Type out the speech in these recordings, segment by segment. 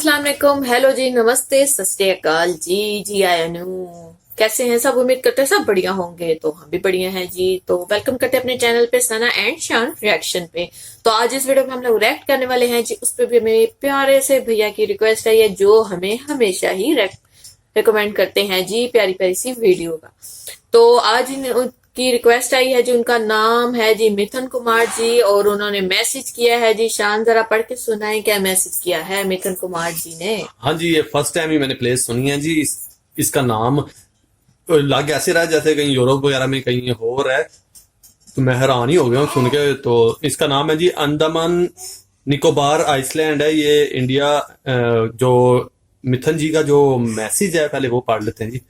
अस्सलाम वालेकुम, हेलो जी, नमस्ते, सत श्री अकाल जी। जी आयनु, कैसे हैं सब? उम्मीद करते हैं सब बढ़िया होंगे। तो हम भी बढ़िया हैं जी। तो वेलकम करते हैं अपने चैनल पे सना एंड शान रिएक्शन पे। तो आज इस वीडियो में हम लोग रिएक्ट करने वाले हैं जी। उस पे भी हमें प्यारे से भैया की रिक्वेस्ट है, जो हमें हमेशा ही रिकमेंड करते हैं जी प्यारी प्यारी सी वीडियो का। तो आज की रिक्वेस्ट आई है जी। उनका नाम है जी मिथुन कुमार जी और उन्होंने मैसेज किया है जी। शान जरा पढ़ के सुनाए क्या मैसेज किया है मिथुन कुमार जी ने। हाँ जी, ये फर्स्ट टाइम ही मैंने प्ले सुनी है जी। इसका नाम लग ऐसे रहा है जैसे कहीं यूरोप वगैरह में कहीं हो रहा है, तो मैं हैरान ही हो गया हूँ सुन के। तो इसका नाम है जी अंडमान निकोबार आइसलैंड है ये इंडिया। जो मिथुन जी का जो मैसेज है पहले वो पढ़ लेते हैं जी।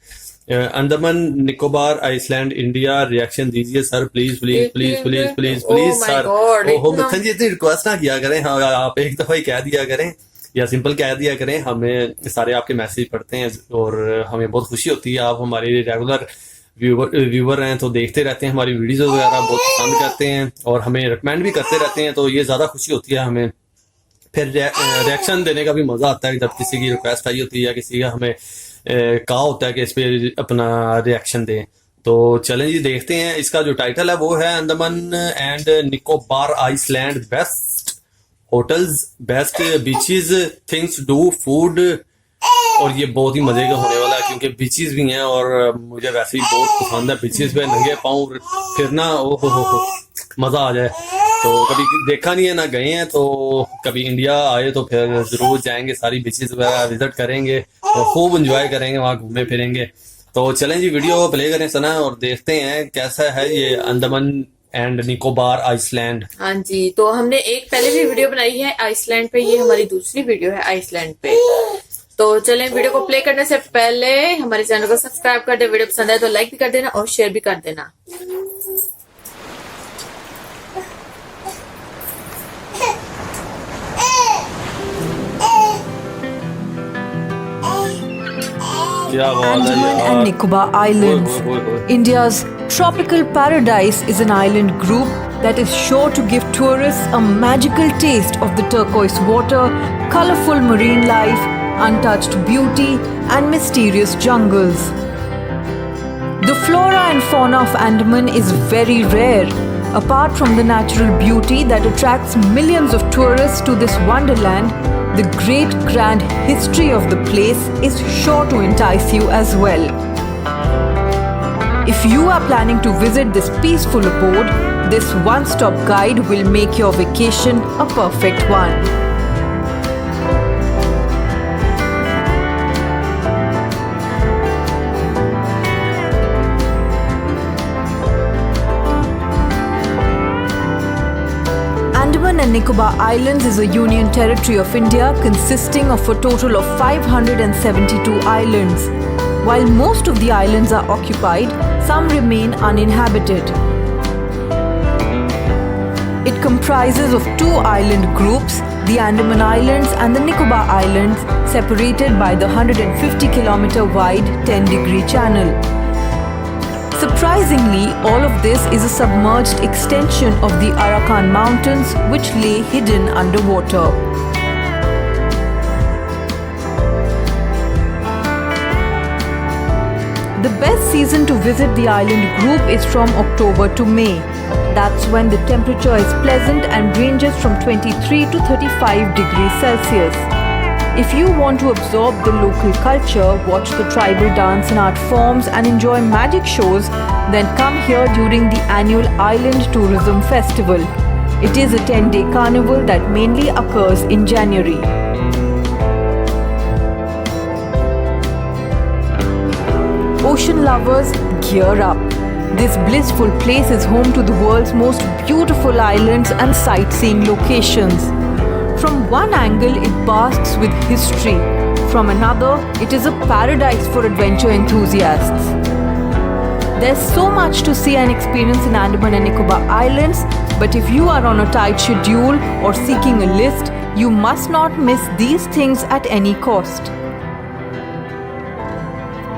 Andaman Nicobar island India, reaction दीजिए sir, please please please please please please sir. ओहो मिथुन जी, इतनी रिक्वेस्ट ना किया करें। हाँ, आप एक दफा ही कह दिया करें या सिंपल कह दिया करें। हमें सारे आपके मैसेज पढ़ते हैं और हमें बहुत खुशी होती है। आप हमारे रेगुलर व्यूवर हैं, तो देखते रहते हैं हमारी वीडियोस वगैरह, बहुत पसंद करते हैं और हमें रिकमेंड भी करते रहते हैं। तो ये ज़्यादा खुशी होती है हमें। फिर रिएक्शन देने का भी मज़ा आता है जब किसी की रिक्वेस्ट आई होती है या किसी का हमें कहा होता है कि इस पे अपना रिएक्शन दें। तो चलें जी, देखते हैं। इसका जो टाइटल है वो है Andaman and Nicobar island, best hotels, best beaches, things do, food. और ये बहुत ही मजे का होने वाला है क्योंकि बीचेस भी हैं और मुझे वैसे ही बहुत पसंद है बीचेस पे नंगे पाँव फिरना। ओहो हो, मजा आ जाए। तो कभी देखा नहीं है ना गए हैं, तो कभी इंडिया आए तो फिर जरूर जाएंगे, सारी बीचेस वगैरह विजिट करेंगे और खूब एंजॉय करेंगे, वहाँ घूमे फिरेंगे। तो चलें जी, वीडियो प्ले करें सना और देखते हैं कैसा है ये अंडमान एंड निकोबार आइसलैंड। हाँ जी, तो हमने एक पहले भी वीडियो बनाई है आइसलैंड पे, ये हमारी दूसरी वीडियो है आइसलैंड पे। तो चलें, वीडियो को प्ले करने से पहले हमारे चैनल को सब्सक्राइब कर दे। वीडियो पसंद आए तो लाइक भी कर देना और शेयर भी कर देना। Andaman and Nicobar Islands, India's tropical paradise, is an island group that is sure to give tourists a magical taste of the turquoise water, colorful marine life, untouched beauty, and mysterious jungles. The flora and fauna of Andaman is very rare. Apart from the natural beauty that attracts millions of tourists to this wonderland, the great grand history of the place is sure to entice you as well. If you are planning to visit this peaceful abode, this one-stop guide will make your vacation a perfect one. Andaman and Nicobar Islands is a union territory of India consisting of a total of 572 islands. While most of the islands are occupied, some remain uninhabited. It comprises of two island groups, the Andaman Islands and the Nicobar Islands, separated by the 150-kilometer wide 10-degree channel. Surprisingly, all of this is a submerged extension of the Arakan Mountains, which lay hidden underwater. The best season to visit the island group is from October to May. That's when the temperature is pleasant and ranges from 23 to 35 degrees Celsius. If you want to absorb the local culture, watch the tribal dance and art forms and enjoy magic shows, then come here during the annual Island Tourism Festival. It is a 10-day carnival that mainly occurs in January. Ocean lovers, gear up. This blissful place is home to the world's most beautiful islands and sightseeing locations. From one angle, it basks with history. From another, it is a paradise for adventure enthusiasts. There's so much to see and experience in Andaman and Nicobar Islands, but if you are on a tight schedule or seeking a list, you must not miss these things at any cost.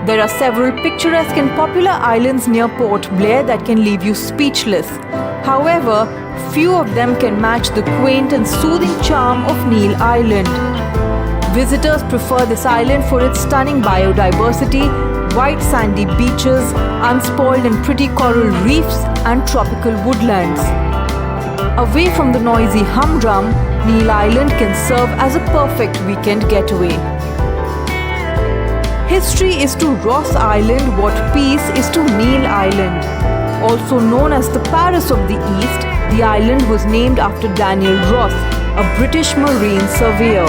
There are several picturesque and popular islands near Port Blair that can leave you speechless. However, few of them can match the quaint and soothing charm of Neil Island. Visitors prefer this island for its stunning biodiversity, white sandy beaches, unspoiled and pretty coral reefs, and tropical woodlands. Away from the noisy humdrum, Neil Island can serve as a perfect weekend getaway. History is to Ross Island what peace is to Neil Island. Also known as the Paris of the East, the island was named after Daniel Ross, a British marine surveyor.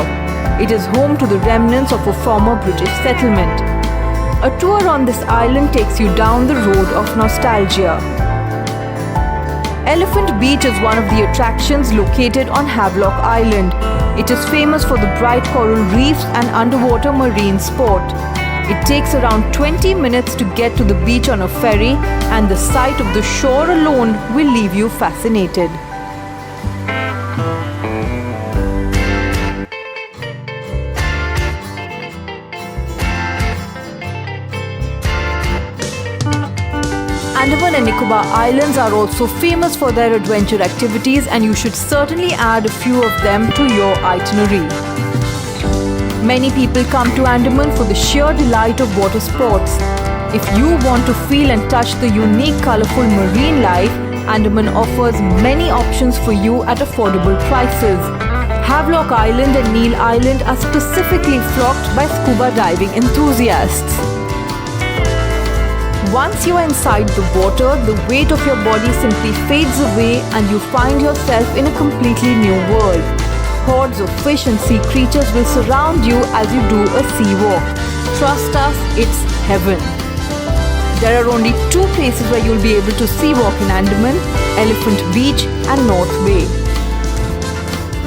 It is home to the remnants of a former British settlement. A tour on this island takes you down the road of nostalgia. Elephant Beach is one of the attractions located on Havelock Island. It is famous for the bright coral reefs and underwater marine sport. It takes around 20 minutes to get to the beach on a ferry, and the sight of the shore alone will leave you fascinated. Andaman and Nicobar Islands are also famous for their adventure activities, and you should certainly add a few of them to your itinerary. Many people come to Andaman for the sheer delight of water sports. If you want to feel and touch the unique, colorful marine life, Andaman offers many options for you at affordable prices. Havelock Island and Neil Island are specifically flocked by scuba diving enthusiasts. Once you are inside the water, the weight of your body simply fades away and you find yourself in a completely new world. Hordes of fish and sea creatures will surround you as you do a sea walk. Trust us, it's heaven. There are only two places where you'll be able to sea walk in Andaman: Elephant Beach and North Bay.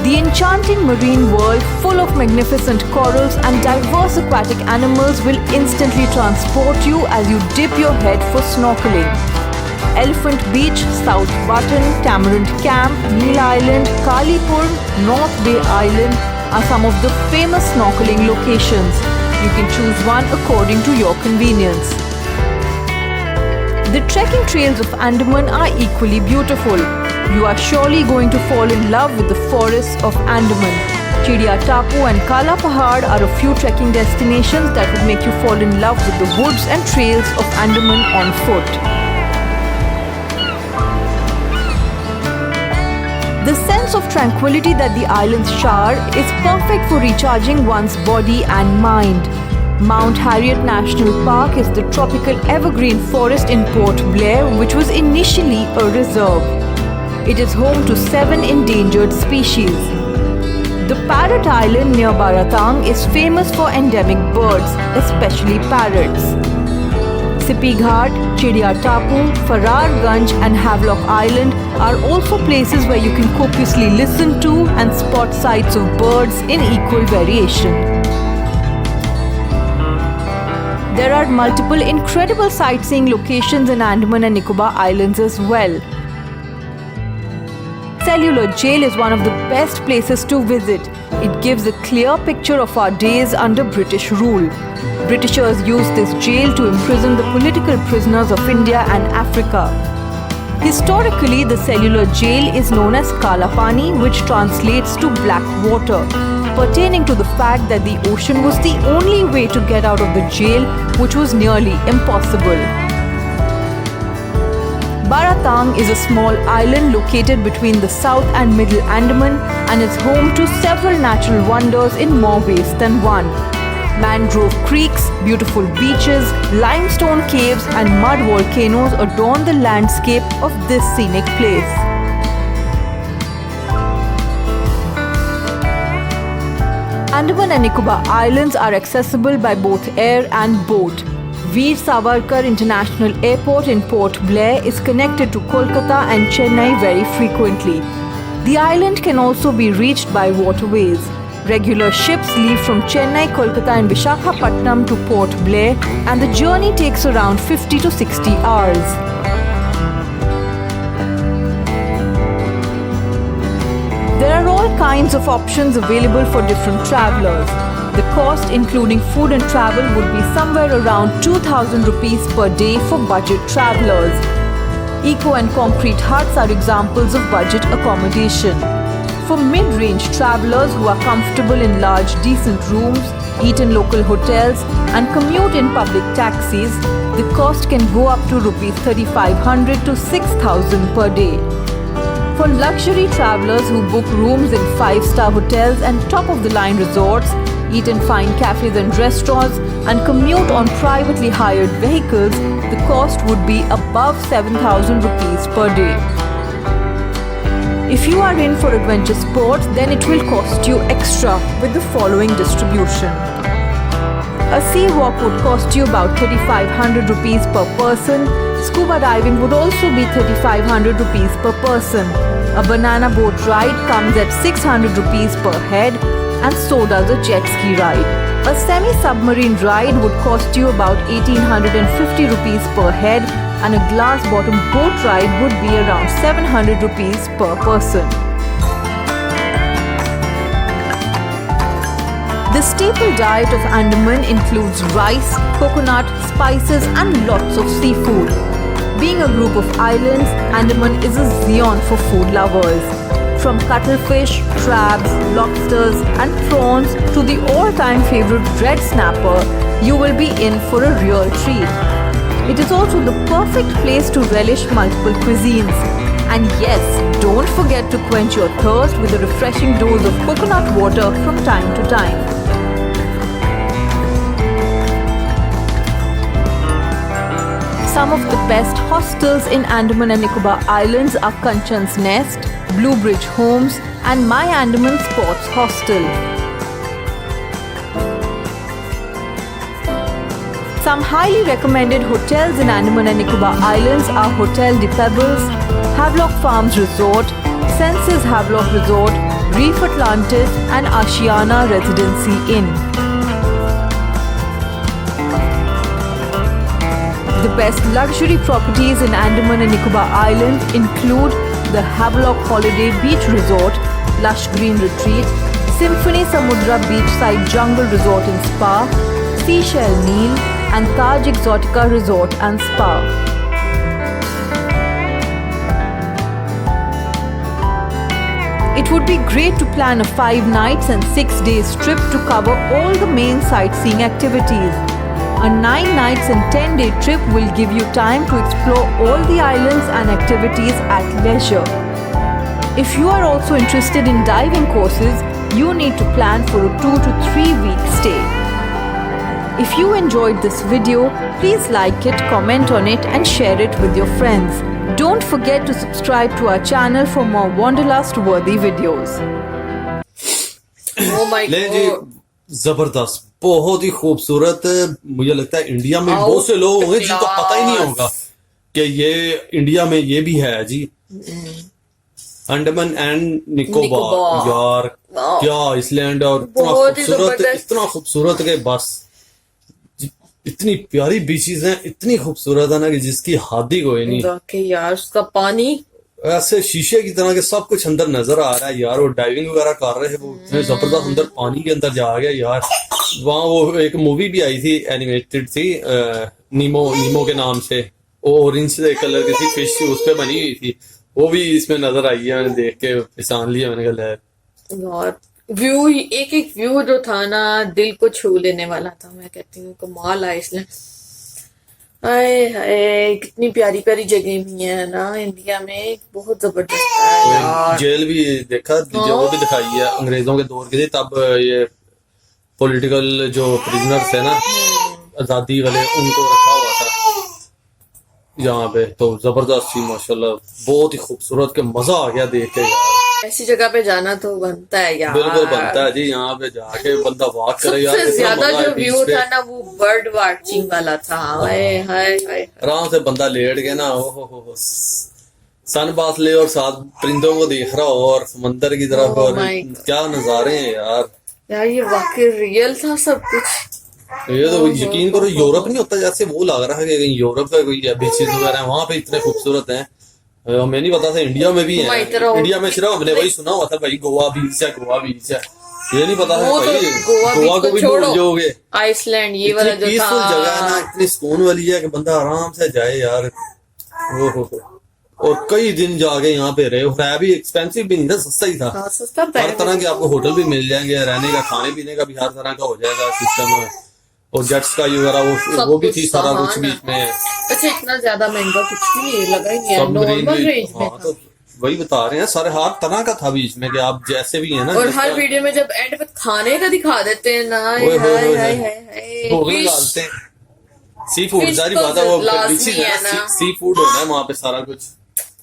The enchanting marine world, full of magnificent corals and diverse aquatic animals, will instantly transport you as you dip your head for snorkeling. Elephant Beach, South Button, Tamarind Camp, Neil Island, Kalipur, North Bay Island are some of the famous snorkeling locations. You can choose one according to your convenience. The trekking trails of Andaman are equally beautiful. You are surely going to fall in love with the forests of Andaman. Chidiya Tapu and Kala Pahad are a few trekking destinations that would make you fall in love with the woods and trails of Andaman on foot. The sense of tranquility that the islands shower is perfect for recharging one's body and mind. Mount Harriet National Park is the tropical evergreen forest in Port Blair, which was initially a reserve. It is home to 7 endangered species. The Parrot Island near Baratang is famous for endemic birds, especially parrots. Sipi Ghat, Chidiya Tapu, Fararganj and Havelock Island are also places where you can copiously listen to and spot sights of birds in equal variation. There are multiple incredible sightseeing locations in Andaman and Nicobar Islands as well. Cellular Jail is one of the best places to visit. It gives a clear picture of our days under British rule. Britishers used this jail to imprison the political prisoners of India and Africa. Historically, the cellular jail is known as Kala Pani, which translates to black water, pertaining to the fact that the ocean was the only way to get out of the jail, which was nearly impossible. Baratang is a small island located between the South and Middle Andaman and is home to several natural wonders in more ways than one. Mangrove creeks, beautiful beaches, limestone caves and mud volcanoes adorn the landscape of this scenic place. Andaman and Nicobar Islands are accessible by both air and boat. Veer Savarkar International Airport in Port Blair is connected to Kolkata and Chennai very frequently. The island can also be reached by waterways. Regular ships leave from Chennai, Kolkata and Visakhapatnam to Port Blair, and the journey takes around 50 to 60 hours. There are all kinds of options available for different travelers. The cost, including food and travel, would be somewhere around 2,000 rupees per day for budget travelers. Eco and concrete huts are examples of budget accommodation. For mid-range travelers who are comfortable in large, decent rooms, eat in local hotels, and commute in public taxis, the cost can go up to rupees 3,500 to 6,000 per day. For luxury travelers who book rooms in 5-star hotels and top-of-the-line resorts, eat in fine cafes and restaurants, and commute on privately hired vehicles, the cost would be above 7,000 rupees per day. If you are in for adventure sports, then it will cost you extra with the following distribution. A sea walk would cost you about 3,500 rupees per person. Scuba diving would also be 3,500 rupees per person. A banana boat ride comes at 600 rupees per head, and so does a jet ski ride. A semi-submarine ride would cost you about 1,850 rupees per head, and a glass-bottom boat ride would be around 700 rupees per person. The staple diet of Andaman includes rice, coconut, spices, and lots of seafood. Being a group of islands, Andaman is a Zion for food lovers. From cuttlefish, crabs, lobsters, and prawns to the all-time favorite red snapper, you will be in for a real treat. It is also the perfect place to relish multiple cuisines. And yes, don't forget to quench your thirst with a refreshing dose of coconut water from time to time. Some of the best hostels in Andaman and Nicobar Islands are Kanchan's Nest, Blue Bridge Homes, and My Andaman Sports Hostel. Some highly recommended hotels in Andaman and Nicobar Islands are Hotel de Pebbles, Havelock Farms Resort, Senses Havelock Resort, Reef Atlantis, and Ashiana Residency Inn. The best luxury properties in Andaman and Nicobar Islands include the Havelock Holiday Beach Resort, Lush Green Retreat, Symphony Samudra Beachside Jungle Resort and Spa, Seashell Neil, and Taj Exotica Resort and Spa. It would be great to plan a 5 nights and 6 days trip to cover all the main sightseeing activities. A 9 nights and 10-day trip will give you time to explore all the islands and activities at leisure. If you are also interested in diving courses, you need to plan for a 2 to 3 week stay. If you enjoyed this video, please like it, comment on it, and share it with your friends. Don't forget to subscribe to our channel for more wanderlust-worthy videos. Oh my ले जी, god. जबरदस्त, बहुत ही खूबसूरत। मुझे लगता है India में बहुत से लोग होंगे जिनको पता ही नहीं होगा कि ये इंडिया में ये भी है जी। अंडमान एंड निकोबार, यार क्या आइसलैंड, और इतना खूबसूरत के बस इतनी प्यारी बीचेस हैं, इतनी खूबसूरत है ना कि जिसकी हद ही कोई नहीं। वाकई यार, उसका पानी ऐसे शीशे की तरह के सब कुछ अंदर नजर आ रहा है यार। वो डाइविंग वगैरह कर रहे हैं, वो इतने जबरदस्त अंदर पानी के अंदर जा गया यार। वहाँ वो एक मूवी भी आई थी, एनिमेटेड थी, नीमो के नाम से, वो ऑरेंज कलर की थी, फिश उस पे बनी हुई थी, वो भी इसमें नजर आई है। मैंने देख के पहचान लिया, मैंने कहा यार व्यू, एक एक व्यू जो था ना दिल को छू लेने वाला था। मैं कहती हूँ कमाल है इसलिए। हाय हाय, कितनी प्यारी प्यारी जगह भी है ना इंडिया में, बहुत जबरदस्त है यार। जेल भी देखा, वो भी दिखाई है, अंग्रेजों के दौर की थी, तब ये पॉलिटिकल जो प्रिजनर्स है ना, आजादी वाले, उनको रखा हुआ था यहाँ पे। तो जबरदस्त थी माशाल्लाह, बहुत ही खूबसूरत, के मजा आ गया देख के यार। ऐसी जगह पे जाना तो बनता है यार, बिल्कुल बनता है जी। यहाँ पे जाके बंदा वॉक करे यार। सबसे ज्यादा जो व्यू था ना वो बर्ड वाचिंग वाला था। हाय हाय हाय, आराम से बंदा लेट के ना, हो सन बात ले और साथ परिंदों को देख रहा हो और समंदर की तरफ, और क्या नजारे हैं यार। यार ये वाकई रियल था सब कुछ। ये तो यकीन करो, यूरोप नहीं होता जैसे वो लग रहा है कि यूरोप का कोई बीचेस वगैरह वहां पे इतने खूबसूरत हैं। हमें नहीं पता था इंडिया में भी है। इंडिया में सिर्फ हमने वही सुना हुआ था भाई, गोवा बीच है, गोवा बीच है, ये नहीं पता था भाई गोवा को भी भूल जाओगे। आइसलैंड ये वाला जो था, पीसफुल जगह है ना, इतनी सुकून वाली है कि बंदा आराम से जाए यार। और कई दिन जाके यहाँ पे रहे, और है भी एक्सपेंसिव भी नहीं था, सस्ता ही था। हाँ, सस्ता हर बैग तरह के आपको होटल भी मिल जाएंगे, रहने का खाने पीने का भी हर तरह का हो जाएगा सिस्टम, और जेट्स का वगैरह सब वो भी कुछ थी, सारा हाँ कुछ ना। बीच में। अच्छा, इतना ज्यादा महंगा कुछ भी नहीं लगा ही नहीं है, सबमरीन नॉर्मल भी, रेंज में हाँ था। तो वही बता रहे हैं, सारे हर तरह का था बीच में, कि आप जैसे भी है ना। और हर वीडियो में जब एंड पे खाने का दिखा देते हैं ना, हाय ओए होए हाय होए हाय होए, हाय, भोग फिश लगाते हैं। सी फूड, फिश जारी तो बात है, वो लाजमी डिशेज है है ना, ना। सी फूड होना है वहां पे सारा कुछ।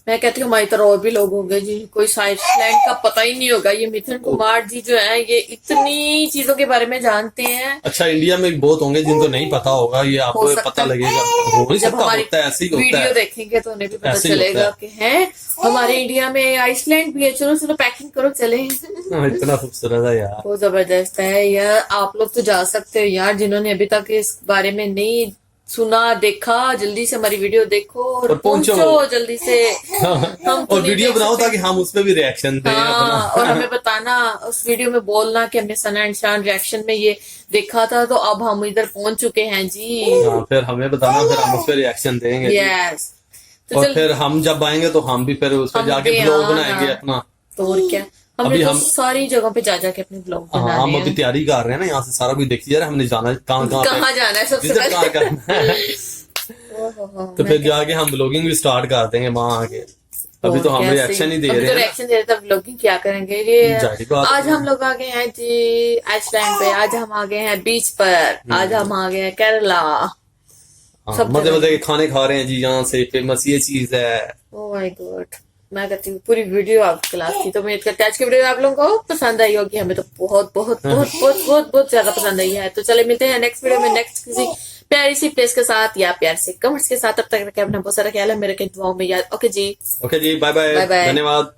मैं कहती हूँ हमारी तरह और भी लोग होंगे जी, कोई आइसलैंड का पता ही नहीं होगा। ये मिथुन कुमार जी जो है, ये इतनी चीजों के बारे में जानते हैं। अच्छा, इंडिया में भी बहुत होंगे जिनको नहीं पता होगा, ये हो आपको सकता पता है लगेगा, हो नहीं जब सकता, हमारी होता है, ऐसे ही होता वीडियो है, देखेंगे तो उन्हें भी पता ऐसे ही होता चलेगा है। कि है हमारे इंडिया में आइसलैंड भी है। चलो चलो पैकिंग करो, चले। इतना खूबसूरत है यार। बहुत जबरदस्त है यार। आप लोग तो जा सकते हो यार, जिन्होंने अभी तक इस बारे में नहीं सुना देखा, जल्दी से हमारी वीडियो देखो और पहुंचो। पहुंचो जल्दी से। हम तो और नहीं वीडियो देख बनाओ सकते। ताकि हम उस पर भी रिएक्शन दें अपना। हाँ, और हमें बताना उस वीडियो में, बोलना कि हमने सन एंड शान रिएक्शन में ये देखा था, तो अब हम इधर पहुंच चुके हैं जी। हाँ, फिर हमें बताना, फिर हम उस पर रिएक्शन देंगे जी। यस। तो और चल, फिर हम जब आएंगे तो हम भी फिर उस पर हम जाके भी ब्लॉग हाँ बनाएंगे ना। अपना। तो और क्या, हमने अभी तो हम, सारी जगहों पे जा जाके अपने ब्लॉग हाँ, बनाने हम अभी हैं। तैयारी कर रहे हैं ना, यहाँ से सारा कुछ देखिए यार, हमने जाना कहाँ कहाँ कहाँ पे, जाना है सबसे विजिट कहाँ पहले। करना है। ओहो, तो मैं फिर जाके हम ब्लॉगिंग भी स्टार्ट कर देंगे वहां आके। अभी तो हम रिएक्शन ही दे अभी रहे तो हैं रिएक्शन दे रहे, तब व्लॉगिंग क्या करेंगे ये। जाहिर बात आज है। हम लोग आ गए हैं जी आइसलैंड पे, आज हम आ गए हैं बीच पर, आज हम आ गए हैं केरला। हाँ, सब मजे जगह मजे के खाने खा रहे हैं जी, यहाँ से फेमस ये चीज है। Oh my God. मैं कहती हूँ पूरी वीडियो आप क्लास थी, तो उम्मीद करते हैं आज की वीडियो आप लोगों को पसंद आई होगी। हमें तो बहुत बहुत बहुत बहुत बहुत बहुत ज्यादा पसंद आई है। तो चले मिलते हैं नेक्स्ट वीडियो में, नेक्स्ट किसी प्यारी सी प्लेस के साथ या प्यार से कमेंट्स के साथ। तब तक रखें अपना बहुत सारा ख्याल है, मेरे के दुआओं में याद। ओके जी, ओके जी, बाय बाय, बाय बाय। धन्यवाद।